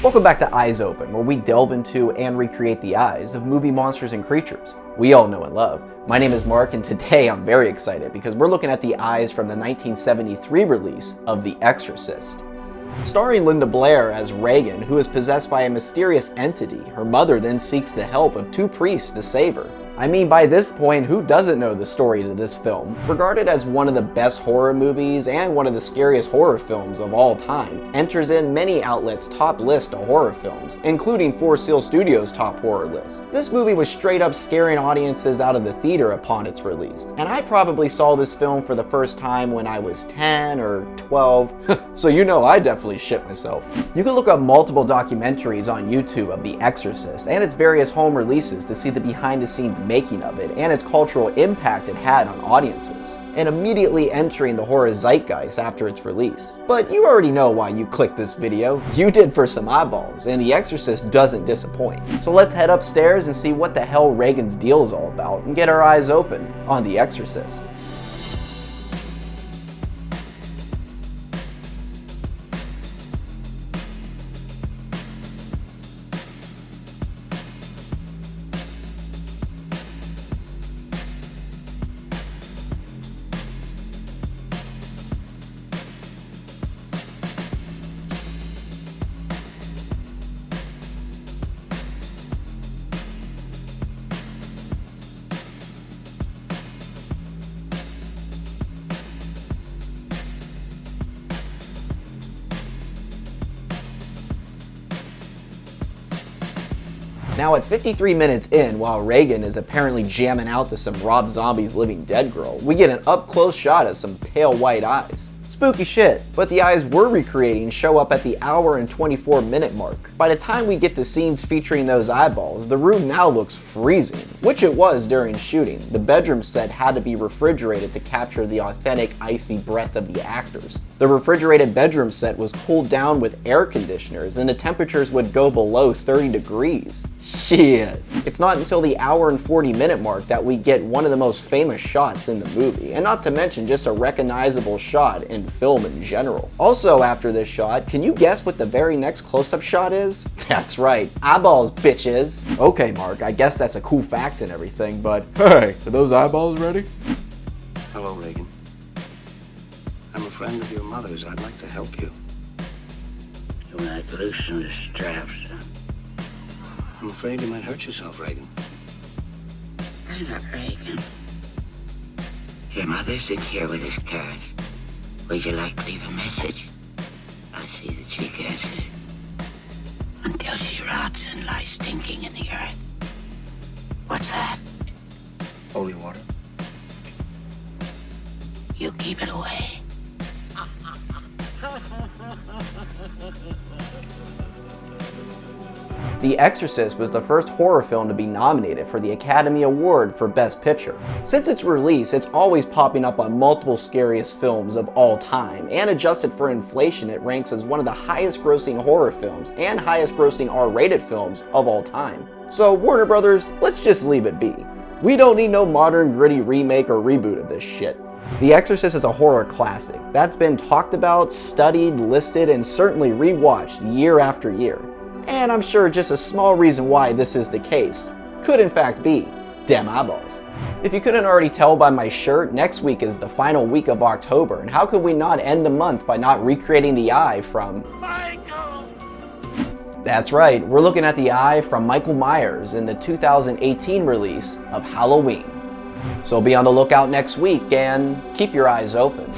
Welcome back to Eyes Open, where we delve into and recreate the eyes of movie monsters and creatures we all know and love. My name is Mark, and today I'm very excited because we're looking at the eyes from the 1973 release of The Exorcist. Starring Linda Blair as Reagan, who is possessed by a mysterious entity, her mother then seeks the help of two priests to save her. I mean, by this point, who doesn't know the story to this film? Regarded as one of the best horror movies and one of the scariest horror films of all time, enters in many outlets' top list of horror films, including Four Seal Studios' top horror list. This movie was straight up scaring audiences out of the theater upon its release, and I probably saw this film for the first time when I was 10 or 12, so you know I definitely shit myself. You can look up multiple documentaries on YouTube of The Exorcist and its various home releases to see the behind-the-scenes making of it and its cultural impact it had on audiences, and immediately entering the horror zeitgeist after its release. But you already know why you clicked this video. You did for some eyeballs, and The Exorcist doesn't disappoint. So let's head upstairs and see what the hell Reagans Deal is all about and get our eyes open on The Exorcist. Now at 53 minutes in, while Reagan is apparently jamming out to some Rob Zombie's Living Dead Girl, we get an up-close shot of some pale white eyes. Spooky shit, but the eyes we're recreating show up at the hour and 24-minute mark. By the time we get to scenes featuring those eyeballs, the room now looks freezing, which it was during shooting. The bedroom set had to be refrigerated to capture the authentic icy breath of the actors. The refrigerated bedroom set was cooled down with air conditioners, and the temperatures would go below 30 degrees. Shit. It's not until the hour and 40-minute mark that we get one of the most famous shots in the movie, and not to mention just a recognizable shot in film in general. Also after this shot, can you guess what the very next close-up shot is? That's right, eyeballs, bitches! Okay, Mark, I guess that's a cool fact and everything, but hey, are those eyeballs ready? Hello, Reagan. I'm a friend of your mother's. I'd like to help you. You might loosen the straps. I'm afraid you might hurt yourself, Reagan. I'm not Reagan. Your mother's in here with his cards. Would you like to leave a message? I see that she gets it. Until she rots and lies stinking in the earth. What's that? Holy water. You keep it away. The Exorcist was the first horror film to be nominated for the Academy Award for Best Picture. Since its release, it's always popping up on multiple scariest films of all time, and adjusted for inflation, it ranks as one of the highest grossing horror films and highest grossing R-rated films of all time. So Warner Brothers, let's just leave it be. We don't need no modern gritty remake or reboot of this shit. The Exorcist is a horror classic that's been talked about, studied, listed, and certainly rewatched year after year. And I'm sure just a small reason why this is the case could in fact be dem eyeballs. If you couldn't already tell by my shirt, next week is the final week of October, and how could we not end the month by not recreating the eye from Michael? That's right, we're looking at the eye from Michael Myers in the 2018 release of Halloween. So be on the lookout next week and keep your eyes open.